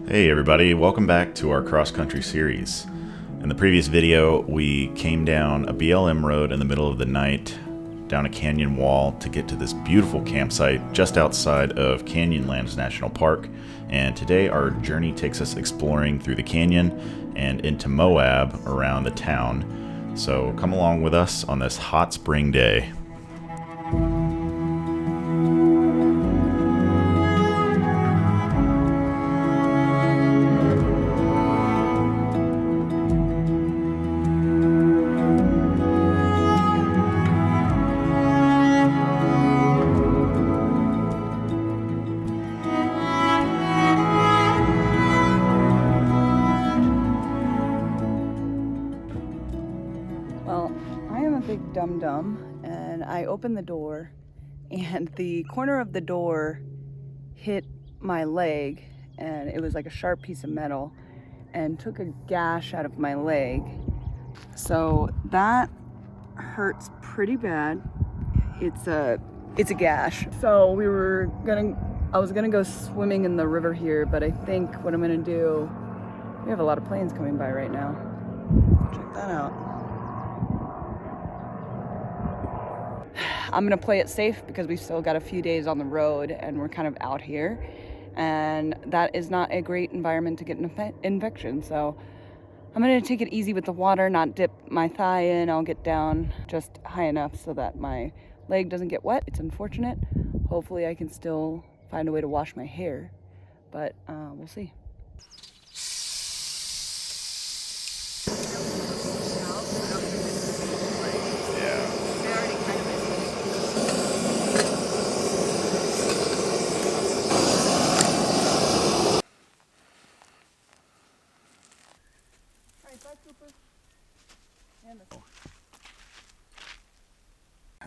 Hey everybody, welcome back to our cross-country series. In the previous video, we came down a BLM road in the middle of the night, down a canyon wall to get to this beautiful campsite just outside of Canyonlands National Park. And today our journey takes us exploring through the canyon and into Moab around the town. So come along with us on this hot spring day. Dum-dum, and I opened the door and the corner of the door hit my leg, and it was like a sharp piece of metal and took a gash out of my leg. So that hurts pretty bad. It's a gash. So I was gonna go swimming in the river here, but I think what I'm gonna do, we have a lot of planes coming by right now. Check that out. I'm gonna play it safe because we've still got a few days on the road and we're kind of out here, and that is not a great environment to get an infection. So I'm gonna take it easy with the water, not dip my thigh in. I'll get down just high enough so that my leg doesn't get wet. It's unfortunate. Hopefully I can still find a way to wash my hair, but we'll see.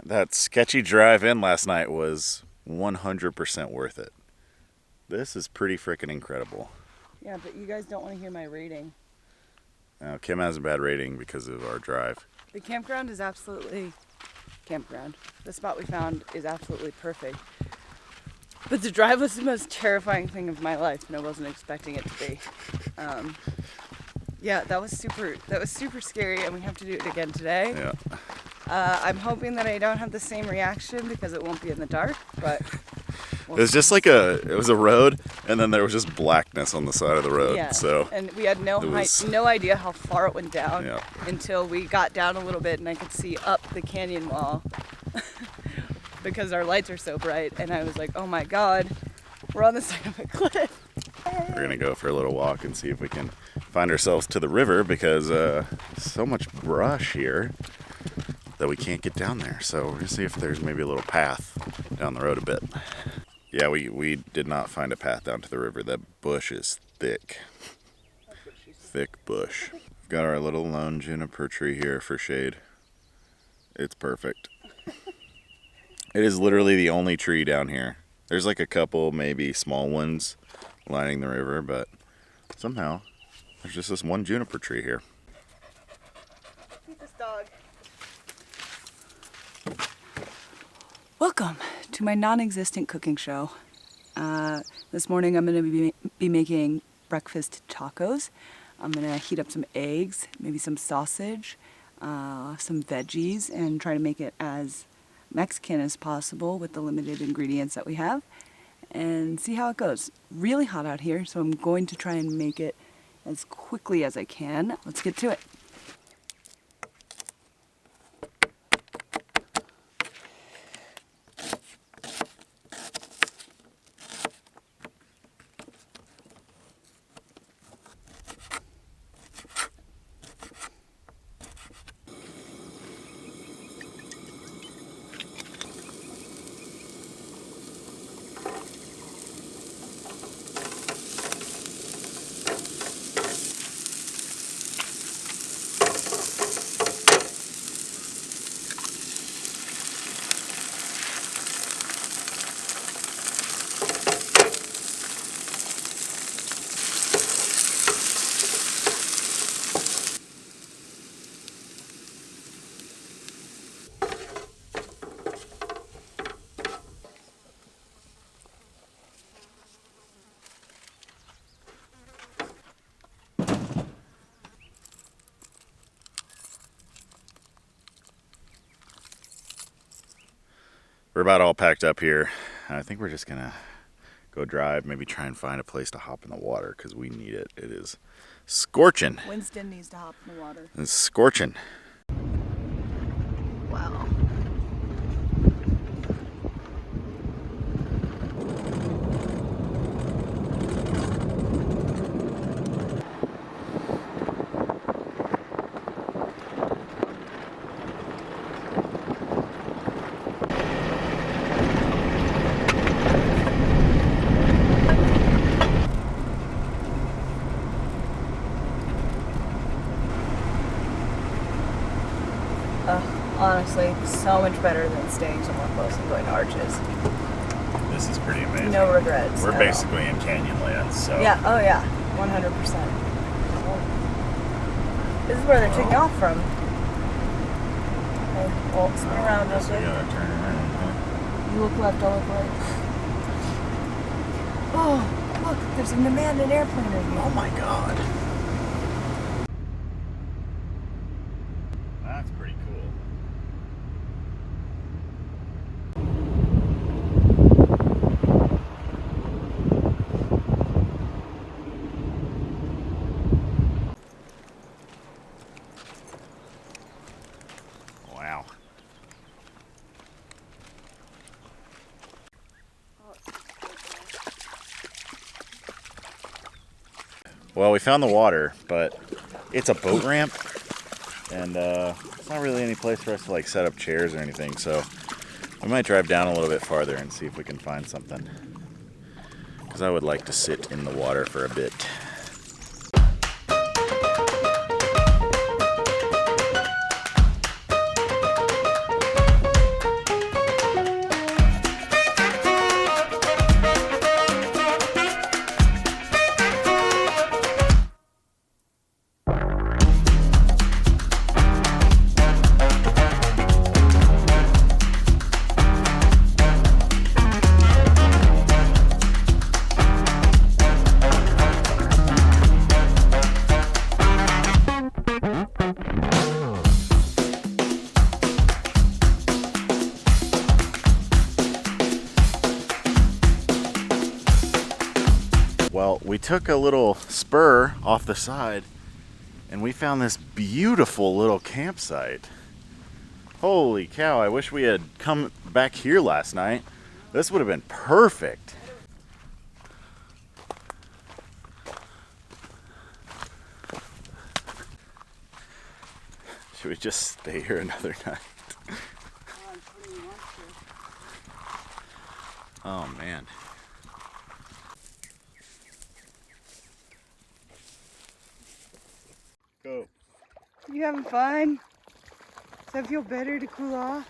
That sketchy drive in last night was 100% worth it. This is pretty freaking incredible. Yeah, but you guys don't want to hear my rating. Now, Kim has a bad rating because of our drive. The campground is absolutely campground. The spot we found is absolutely perfect. But the drive was the most terrifying thing of my life, and I wasn't expecting it to be. Yeah, that was super scary, and we have to do it again today. Yeah. I'm hoping that I don't have the same reaction because it won't be in the dark, but it was just like it was a road, and then there was just blackness on the side of the road. Yeah, so and we had no idea how far it went down until we got down a little bit and I could see up the canyon wall because our lights are so bright, and I was like, oh my god, we're on the side of a cliff. We're gonna go for a little walk and see if we can find ourselves to the river because so much brush here that we can't get down there. So we're gonna see if there's maybe a little path down the road a bit. Yeah, we did not find a path down to the river. That bush is thick. Thick bush. We've got our little lone juniper tree here for shade. It's perfect. It is literally the only tree down here. There's like a couple maybe small ones lining the river, but somehow there's just this one juniper tree here. Feed this dog. Welcome to my non-existent cooking show. This morning I'm going to be making breakfast tacos. I'm going to heat up some eggs, maybe some sausage, some veggies, and try to make it as Mexican as possible with the limited ingredients that we have, and see how it goes. Really hot out here, so I'm going to try and make it as quickly as I can. Let's get to it. we're about all packed up here. I think we're just gonna go drive, maybe try and find a place to hop in the water because we need it. It is scorching. Winston needs to hop in the water. It's scorching. Wow. Honestly, so much better than staying somewhere close and going to Arches. This is pretty amazing. No regrets. We're basically in Canyonlands, so. Yeah, oh yeah, 100%. This is where they're taking off from. Okay, well, spin around real We quick. gotta turn around, huh? You look left, I'll look right. Oh, look, there's an abandoned airplane right here. Oh my god. That's pretty cool. Wow. Well, we found the water, but it's a boat ramp, and it's not really any place for us to like set up chairs or anything, so we might drive down a little bit farther and see if we can find something. Because I would like to sit in the water for a bit. Well, we took a little spur off the side and we found this beautiful little campsite. Holy cow, I wish we had come back here last night. This would have been perfect. Should we just stay here another night? Oh man. Go. You having fun? Does that feel better to cool off?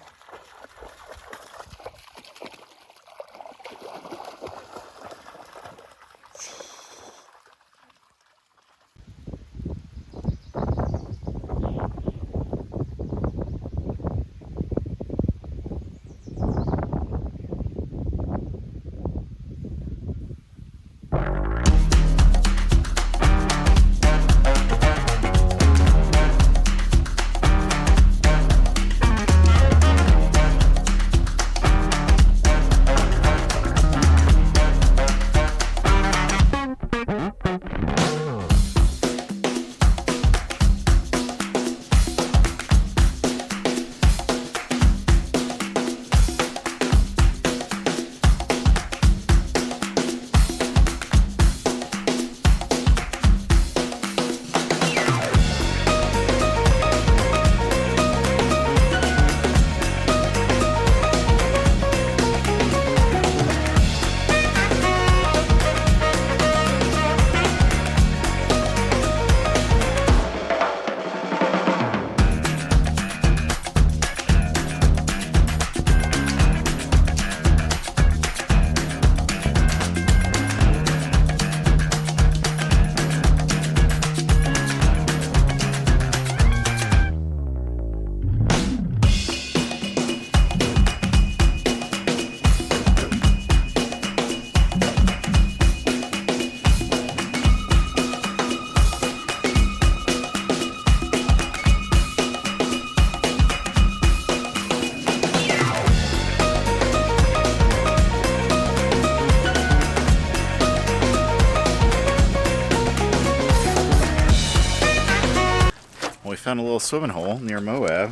found a little swimming hole near Moab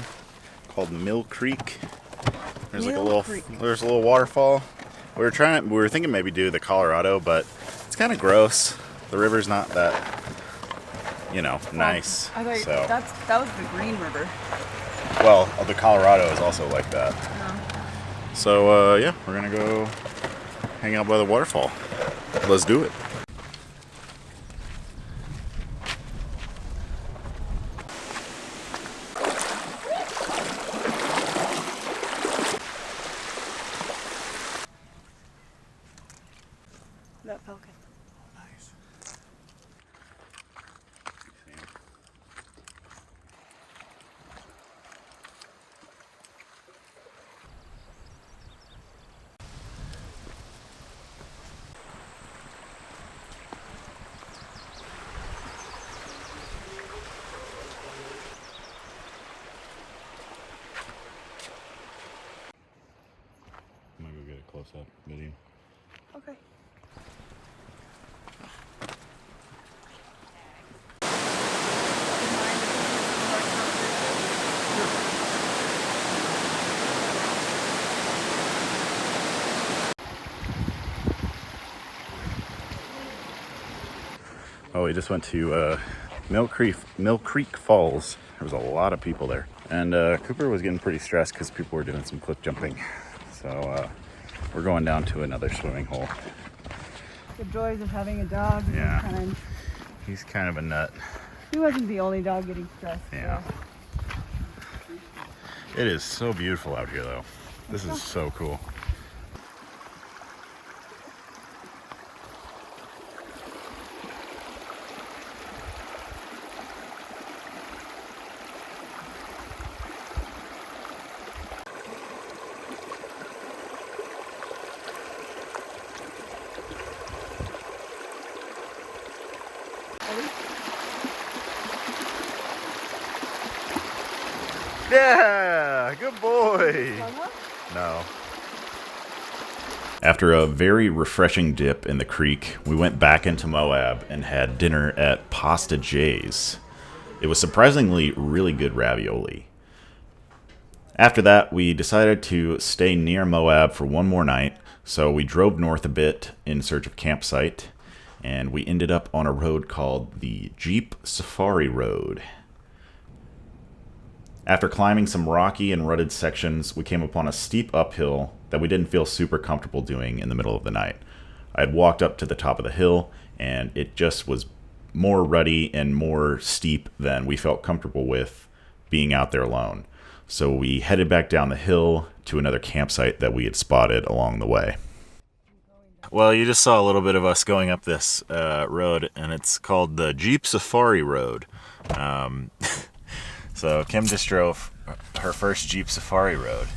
called Mill Creek. There's like there's a little waterfall. We were thinking maybe do the Colorado, but it's kind of gross. The river's not that, nice. I thought So, that was the Green River. well, the Colorado is also like that. No. So, yeah, we're gonna go hang out by the waterfall. Let's do it. That falcon. Nice. I'm gonna go get a close-up video. Okay. Oh, we just went to Mill Creek Falls. There was a lot of people there. And Cooper was getting pretty stressed because people were doing some cliff jumping. So we're going down to another swimming hole. The joys of having a dog. Yeah. Kind. He's kind of a nut. He wasn't the only dog getting stressed. Yeah. So. It is so beautiful out here, though. This is so cool. Yeah, good boy. No. After a very refreshing dip in the creek, we went back into Moab and had dinner at Pasta J's. It was surprisingly really good ravioli. After that, we decided to stay near Moab for one more night, so we drove north a bit in search of campsite, and we ended up on a road called the Jeep Safari Road. After climbing some rocky and rutted sections, we came upon a steep uphill that we didn't feel super comfortable doing in the middle of the night. I had walked up to the top of the hill, and it just was more rutty and more steep than we felt comfortable with being out there alone. So we headed back down the hill to another campsite that we had spotted along the way. Well, you just saw a little bit of us going up this road, and it's called the Jeep Safari Road. So Kim just drove her first Jeep Safari Road.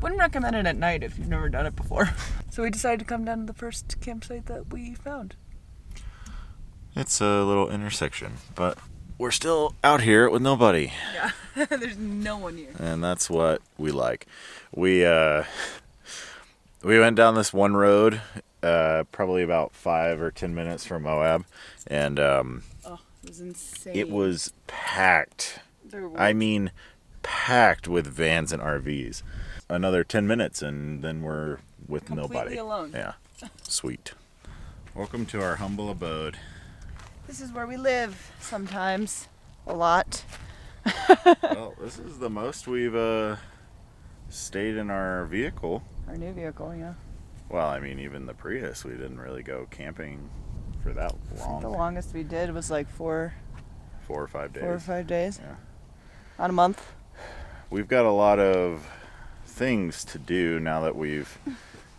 Wouldn't recommend it at night if you've never done it before. So we decided to come down to the first campsite that we found. It's a little intersection, but we're still out here with nobody. Yeah, there's no one here. And that's what we like. We went down this one road, probably about 5 or 10 minutes from Moab, and it was insane. it was packed. I mean, packed with vans and RVs. Another 10 minutes, and then we're with completely nobody. alone. Yeah, sweet. Welcome to our humble abode. This is where we live sometimes. A lot. Well, this is the most we've stayed in our vehicle. Our new vehicle, yeah. Well, I mean, even the Prius, we didn't really go camping for that long. The longest we did was like 4 4 or 5 days. 4 or 5 days. Yeah. On a month. We've got a lot of things to do now that we've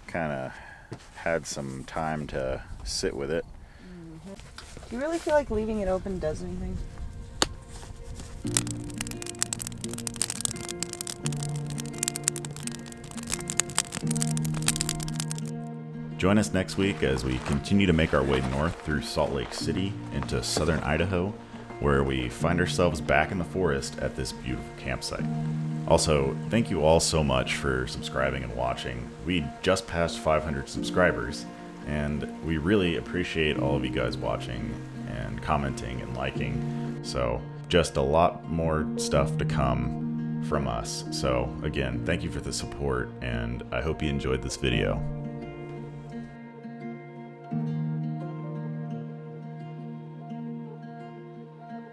kind of had some time to sit with it. Mm-hmm. Do you really feel like leaving it open does anything? Join us next week as we continue to make our way north through Salt Lake City into southern Idaho, where we find ourselves back in the forest at this beautiful campsite. Also, thank you all so much for subscribing and watching. We just passed 500 subscribers, and we really appreciate all of you guys watching and commenting and liking. So just a lot more stuff to come from us. So again, thank you for the support, and I hope you enjoyed this video.